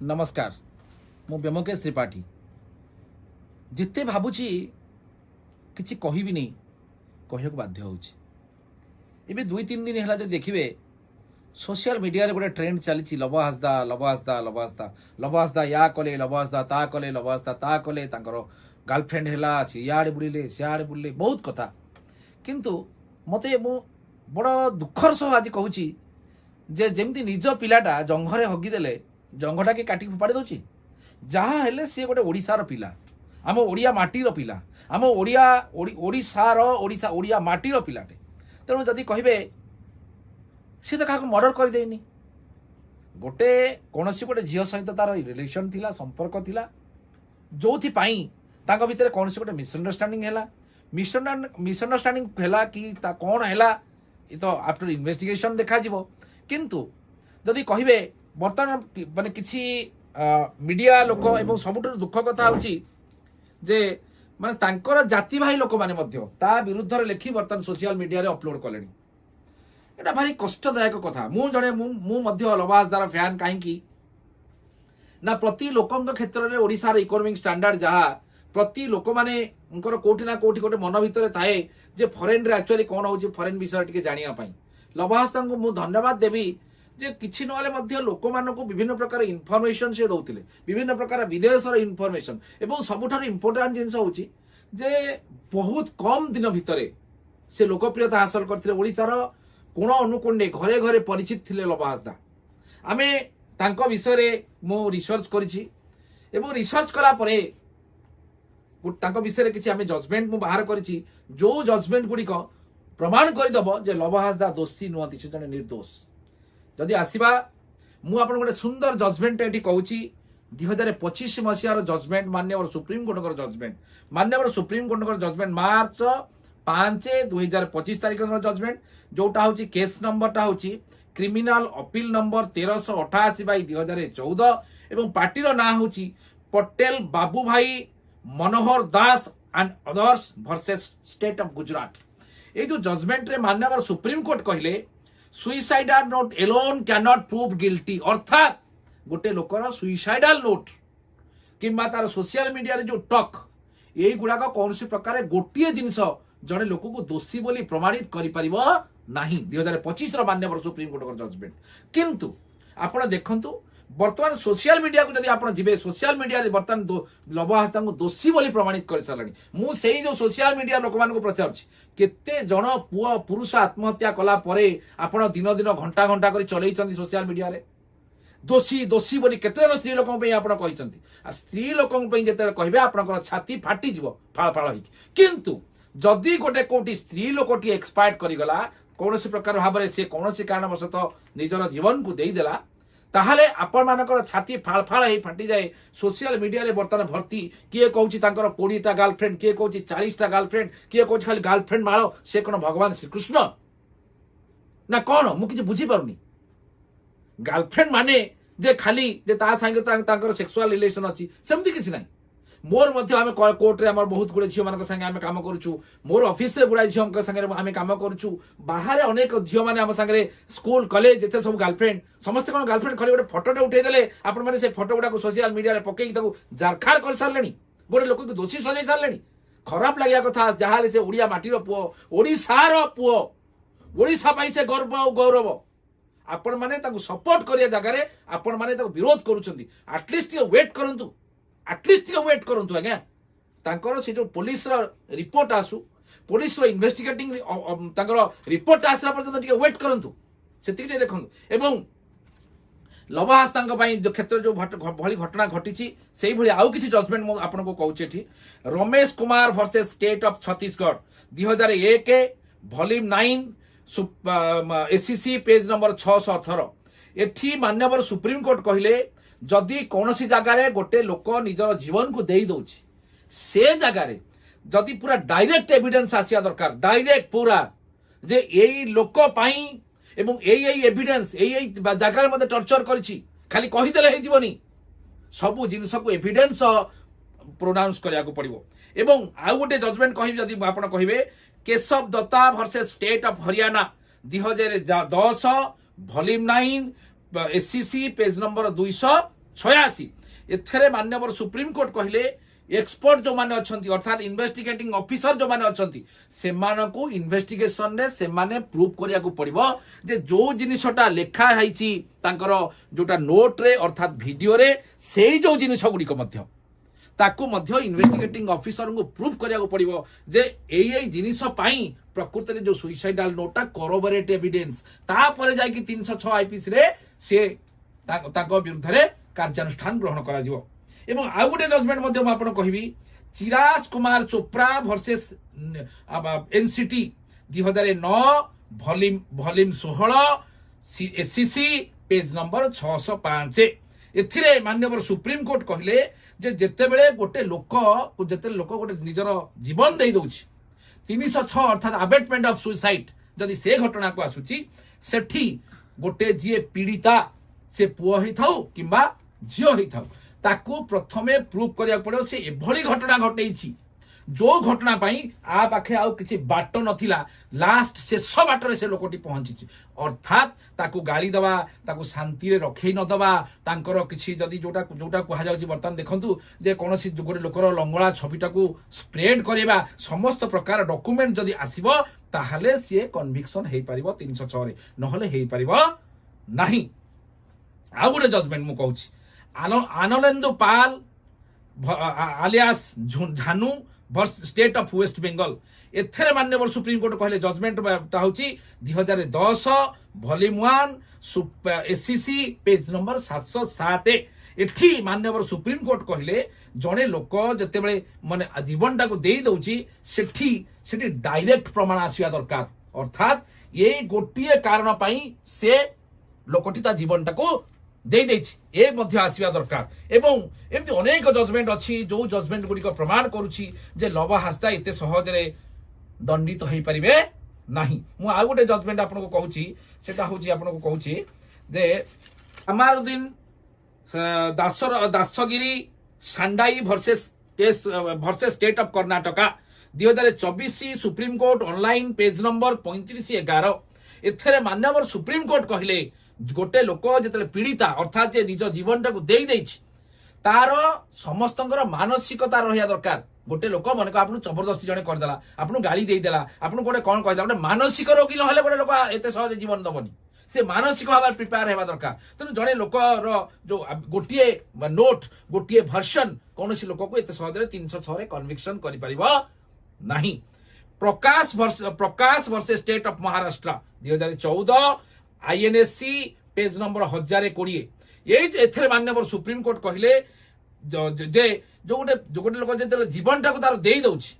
नमस्कार मु ब्योमकेश त्रिपाठी जिते भावुची किसी कहबी नहीं कहू बाध्य होबे 2-3 दिन है देखिए सोशल मीडिया रे गोटे ट्रेंड चली love Hansda love Hansda love Hansda love Hansda या कले लव हासदा ता कले लव हासदा ता कले गर्लफ्रेंड है सी इे बुड़े सियाड़े बुड़े बहुत कथा किंतु मते मु बड़ दुखर सह आज कहूँ जे जमती निज पिलाटा जंघरे हगिदेले जंघटा के काटिक फोपाड़ी दौची जहाँ हेले सी गोटे ओडिशार पिला आम ओडिया माटीर पिला आम ओडिशार ओडिया माटीर पिलाटे तेणु जदि कहे सी तो क्या मर्डर करदेनी गोटे कौन गोटे झील सहित तार रिलेशन थिला संपर्क थिला जो भितर कौन गोटे मिसअंडरस्टैंडिंग है मिसअंडरस्टैंडिंग है कि कौन है ये तो आफ्टर इन्वेस्टिगेशन देखा किंतु जदि कहे बर्तमान माने किसी मीडिया लोक एवं सबुठ दुख कथा हूँ जे माने तांकर जाति भाई लोक माने मध्य ता विरुद्ध लेखि बर्तमान सोशल मीडिया रे अपलोड कले एटा भारी कष्टदायक कथा मु जने मु मध्य लव हासदार फैन कहीं ना प्रति लोकंक क्षेत्र में ओडिशार इकोनॉमिक स्टैंडर्ड जहाँ प्रति लोक माने उनकर कोठी ना कोठी गोटे मन भितर थाए जे फॉरेन रे एक्चुअली कौन हो फॉरेन विषय टिके जानिया पई लव हासदा को मु धन्यवाद देवी जे किछि नले मध्य लोक मानको विभिन्न प्रकार इनफॉरमेशन से दउतिले विभिन्न प्रकार विदेशर इनफॉरमेशन एवं सबुठार इंपोर्टेंट जिनस होची जे बहुत कम दिन भितरे से लोकप्रियता हासिल करथिले ओडिशार कोण अनुकोणे घरे घरे परिचित थिले लव हासदा आमे तांको विषय रे मो रिसर्च करिछि एवं रिसर्च कला परे तांको विषय रे किछि आमे जजमेंट मु बाहर करिछि जो जजमेंट गुडी को प्रमाण करदब जे लव हासदा दोषी नुहति से जने निर्दोष जदि आसवा मु आपन गोटे सुंदर जजमेंट एटी कहूची 2025 मसीहार जजमेंट माननीय सुप्रीम कोर्ट जजमेंट माननीय सुप्रीम कोर्ट जजमेंट मार्च 5 2025 तारीख जजमेंट जोटा हूँ केस नंबरटा हूँ क्रिमिनाल अपील नंबर 1388/2014 एवं पार्टीर ना हूँ Patel Babu Bhai Manohar Das and others versus state of Gujarat ये जो जजमेंट रे माननीय सुप्रीम कोर्ट कहले suicidal note alone can not prove guilty अर्थात गोटे लोकर सुइसाइडल नोट किंबा तार सोशल मीडिया रे जो टॉक यही गुड़ाक कौन प्रकार गोटे जिनस जड़े लोक को दोषी बोली प्रमाणित करिपरिबो नाही 2025 मान्यवर सुप्रीम कोर्ट जजमेंट किंतु आपण देखंतु बर्तमान सोशल मीडिया को जदि आप जीवे सोशल मीडिया रे बर्तमान लव हासदा को दोषी बोली प्रमाणित कर सारे मु सेही जो सोशल मीडिया लोक मान को पचारुछि केते जण पुआ पुरुष आत्महत्या कला परे आपण दिन दिन घंटा घंटा करी चलैचंती सोशल मीडिया रे दोषी दोषी बोली केते जण स्त्री लोकन पे आपण कहिचंती आ स्त्री लोकन पे जेते कहबे आपनकर छाती फाटी जिवो फाळ फाळ होई किंतु जदि गोटे कोटी स्त्री लोकटी एक्सपायर्ड करी गला कोनोसी प्रकार भाबरे से कोनोसी कारणवशतः निजर जीवन को देई देला ताहले आपण मानकर छाती फाळ फाळ हे फाटी जाए सोशल मीडिया रे बर्तमान भर्ती किए कहूँ 20टा गर्लफ्रेंड किए कहूँ 40टा गर्लफ्रेंड किए कहूँ खाली गर्लफ्रेंड माଳ से कौन भगवान श्रीकृष्ण ना कौन मु किछि बुझी पारुनी गर्लफ्रेंड माने जे खाली जे ता संगे सेक्सुअल रिलेशन अछि सेमति किछि नाही मोर मध्य आमे कोर्ट रे हमर बहुत गुडे झियो मानक संगे आमे काम करूछु मोर ऑफिस रे गुडा झियो संगे आमे काम करूछु बाहर अनेक झियो माने हम संगे स्कूल कॉलेज जते सब गर्लफ्रेंड समस्त कोन गर्लफ्रेंड खाली गोटे फोटोटे उठे देले आपण माने से फोटो गुडा को सोशल मीडिया रे पकेई ताको जारखार कर सारलेनी गोटे लोक को दोषी सजाई सारलेनी खराब लागिया कथा जहाले से ओडिया माटीर पुओ ओडिसार पुओ ओडिसा पाई से गर्व और गौरव आपण माने ताको सपोर्ट करिया जगह रे आपण माने ताको विरोध करूछंती एटलीस्ट वेट करंतु एटलीस्ट वेट करंतु आज्ञा तांकर से जो पुलिस रिपोर्ट आसु पुलिस इन्वेस्टिगेटिंग तांकर रिपोर्ट आसला पर्यंत टिके वेट करंतु सेतिके देखंतु एवं लव हासदा पई जो क्षेत्र जो भली घटना घटिछि सेही भली आउ किछि जजमेंट मो आपन को कहूछि एठी Ramesh Kumar versus state of Chhattisgarh 2001 volume 9 SCC page number 618 एठी मान्यवर सुप्रीम कोर्ट कहिले जदि कौन सी जगार गोटे लोक निजर जीवन को दे दौची से जगार जदि पूरा डायरेक्ट एविडेंस आसिया दरकार डायरेक्ट पूरा जे यही लोक पाई एवं यही एविडेंस यही जगार मते टर्चर करिछि खाली कहिदेले हे जीवनी सब जिनस को एविडेंस प्रोनाउंस करिया को पड़िबो एवं आउ गोटे जजमेंट कहि जदि आपण कहिबे Keshav Datta versus state of Haryana 2010 volume 9 SCC page number 200 86 एथरे माननीय सुप्रीमकोर्ट कहले एक्सपर्ट जो माने अछंती अर्थात इन्वेस्टिगेटिंग ऑफिसर जो माने अछंती सेमानकु इन्वेस्टिगेशन रे सेमाने प्रूव करिया को पड़िबो जे जो जिनिसटा लेखा हाइची तांकर जोटा नोट रे अर्थात वीडियो रे सेही जो जिनिस गुडी को मध्य ताकू मध्य इन्वेस्टिगेटिंग ऑफिसर को प्रूव करिया को पड़िबो जे एई जिनिस पई प्रकृत रे जो सुइसाइडल नोटा कोरोबोरेट एविडेंस ता परे जाय कि 306 आईपीसी रे से ताको विरुद्ध रे कार्यानुष्ठान ग्रहण करा जिवो एवं आउ गोटे जजमेंट मध्य मैं आपको कहबी Chiraj Kumar Chopra versus NCT 2009 volume 16 SCC page number 605 एथिरे माननीय सुप्रीम कोर्ट कहले जे जेते बेले गोटे लोक गोटे निजर जीवन दे दउछि 306 अर्थात अबेटमेंट ऑफ सुसाइड जदि से घटना को आसुची सेठी गोटे जी पीड़िता से पुओ ही थाउ किंबा झियो ही थाउ ताकू प्रथमे प्रूव करिया पड़ो से एभली घटना घटेछि जो घटना पाई आ पाखे आउ किछि बाट नथिला लास्ट शेष बाटरे से लोकटी पहुंची अर्थात ताकू गाली दबा ताकू शांति रे रखै न दबा तांकर किछि जदी जोटा कहा जाउछि बर्तमान देखंतु जे कोनोसी गोटे लोकर लंगळा छबिटाकू स्प्रेड करेबा समस्त प्रकार डॉक्यूमेंट जदी आसीबो ताहाले से कन्विक्शन हेई परिबो 306 रे नहले हेई परिबो नाही आ गोटे जजमेंट मु कहूछि Anandendu Pal alias Jhanu versus state of West Bengal एथरे माननीय सुप्रीम कोर्ट कहले जजमेंट होची 2010 वॉल्यूम 1 एससीसी पेज नंबर 707 एठी माननीय सुप्रीम कोर्ट कहले जने लोक जते बेले माने जीवनटा को देई दउची सेठी डायरेक्ट प्रमाण आसीबा दरकार अर्थात ये गोटिए कारण पई से लोकटी ता जीवनटा को दे ए मध्य आसीबा दरकार एवं एमती अनेक जजमेंट अच्छी जो जजमेंट गुडी प्रमाण करुछि जे लव हास्ता एते सहज रे दंडित होई परिबे नाही मु आ गोटे जजमेंट आपनको कहूछि सेटा होछि आपनको कहूछि जे Amaruddin Dasgiri Sandai versus state of Karnataka 2024 Supreme Court online page number 3511 एथरे माननीय सुप्रीम कोर्ट कहले गोटे लोक जिते पीड़िता अर्थात जे निज जीवन टाक तार समस्त मानसिकता रहा दरकार गोटे लोक मन को आपन जबरदस्ती जने करदेला आपन गाली देदेला आपन गोटे कौन कहदेला गोटे मानसिक रोगी नहले गोटे लोक एते सहज जीवन दबनी से मानसिक भाव प्रिपेयर हेबा दरकार तेणु जने लोक जो गोटे नोट गोटे भर्सन कौन लोक को एते सहज 306 रे कन्विक्शन करि परिबो नाही Prakash versus state of Maharashtra 2014 INSC page number 1020 एथरे माननीय सुप्रीम कोर्ट कहले जे जो गोटे लोक जे जीवन टाक तार देई दउछि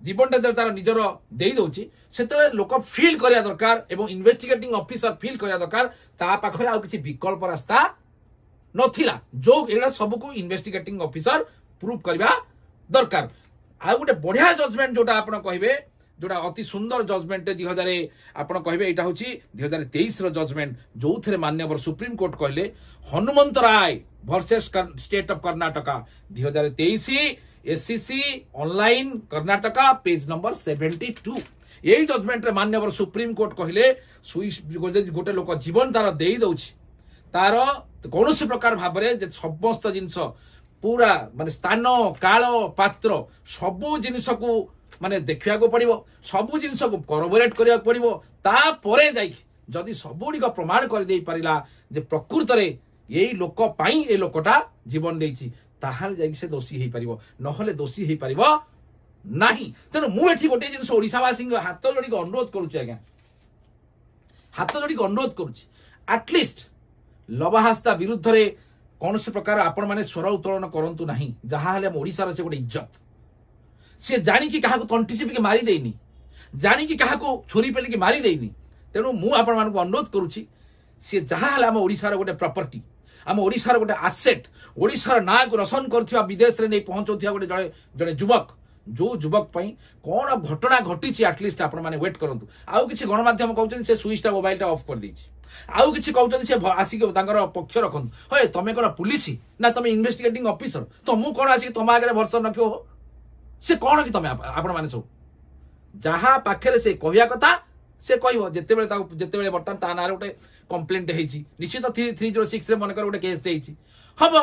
जीवनटा तार निजर देई दउछि सेते लोक फील करिया दरकार एवं इन्वेस्टिगेटिंग ऑफिसर फील करिया दरकार ता पाखरे आ किछि विकल्प रास्ता नथिला जो एडा सब को इन्वेस्टिगेटिंग ऑफिसर प्रूव करबा दरकार आ गोटे बढ़िया जजमेंट जोटा आपण कहबे जोटा अति सुंदर जजमेंट 2000 आपण कहबे एटा होछि 2023 रो जजमेंट जो थरे माननीय सुप्रीम कोर्ट कहले Hanumant Rai versus state of Karnataka 2023 SCC online Karnataka page number 72 यही जजमेंट रे माननीय सुप्रीम कोर्ट कहले गोटे लोक जीवन तार देई दउछि तार कौनसी प्रकार भाबरे जे समस्त जिंस पूरा माने स्थान काल पात्र सबु जिनिस को माने देखिया को पड़िबो सबु जिनिस को कोरोबोरेट करिया पड़िबो ता परे जाई जदि सबुडी को प्रमाण कर देई परिला जे प्रकृत रे एई लोक पाई ए लोकटा जीवन देइछि ताहाल जाई से दोषी हेई परिबो नहले दोषी हेई परिबो नाही तेनु मु एठी गोटे जिनिस ओडिसा वासी हाथ जोड़ी को अनुरोध करूछि आज्ञा हाथ जोड़ी को अनुरोध करूछि एटलिस्ट लवहास्ता विरुद्ध रे कौन से प्रकार आपण माने स्वर उत्तोलन करंतु नाही जहा हले ओडिसा रे से गोटे इज्जत से जानी कि कहा को तंटी चिपिके मारी देनी जानी कि कहा को छोरी पेली की मारी देनी तेणु मु आपण मान को अनुरोध करूछि से जहा हले हम ओडिसा रे गोटे प्रॉपर्टी हम ओडिसा रे गोटे एसेट ओडिसा रे ना को रोशन करथिया विदेश रे नै पहुंचोथिया गोटे जड़े युवक जो युवक पई कोन घटना घटी छि एटलिस्ट आपण माने वेट करंतु आउ किछि गणमाध्यम कहउछन से स्विचटा मोबाइलटा ऑफ कर दैछि आउ किछि कहउछन से आसी के तांकर पक्ष रखंतु होय तमे कोन पुलिस ना तमे इन्वेस्टिगेटिंग ऑफिसर तमु कोन आसी तमा आगे भरसन रखियो से कौन कि तमे आपण माने सब जहा पाखरे से कहिया कथा से कह जिते बर्तमान ता ना गोटे कंप्लेंट होती निश्चित 306 मनकर गोटे केस हम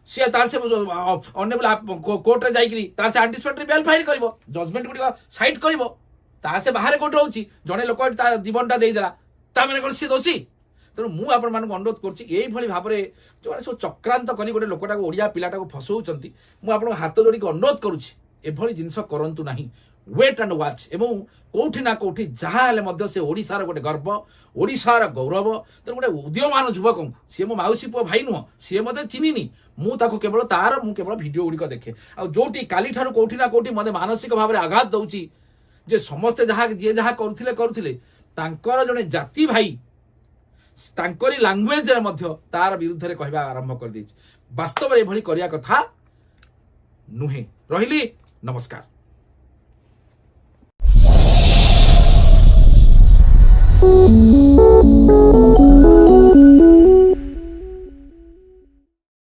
सी तार से ऑनरेबल कोर्ट रे जाइकरी तार से एंटीसिपेटरी बेल फाइल करिवो जजमेंट गुडी साइट करिवो तार से बाहर कोर्ट रहउची जने लोक जीवनटा देदेला ता माने कोन सी दोषी तेणु मु आपण मान अनुरोध करुँच भाव में जो सब चक्रांत कर गोटे लोकटा ओडिया पिलाटा फसाउछंती मु आपण हाथ जोड़ी अनुरोध करुँच एभली जिनस करंतु नाही वेट एंड वाच एवं कोठी ना कोठी जहाँ हेले मध्य से ओडिशार गोटे गर्व ओडिशार गौरव तेणु गोटे उदीयमान युवक सी मो माउसी पुओ भाई नुह सी मते चिन्हिनी मु केवल तार मु केवल भिडियो गुड़िक देखे आ जोटी काली ठारू कोठी ना कोठी मते मानसिक भाव में आघात दउची जे समस्ते जहाँ जे जहाँ करुथिले तांकर जने जाति भाई तांकरी लैंग्वेज रे मध्य तार विरुद्ध रे कहबा आरंभ कर दैछि वास्तव में एभली करिया कथा नुहे रहिली नमस्कार।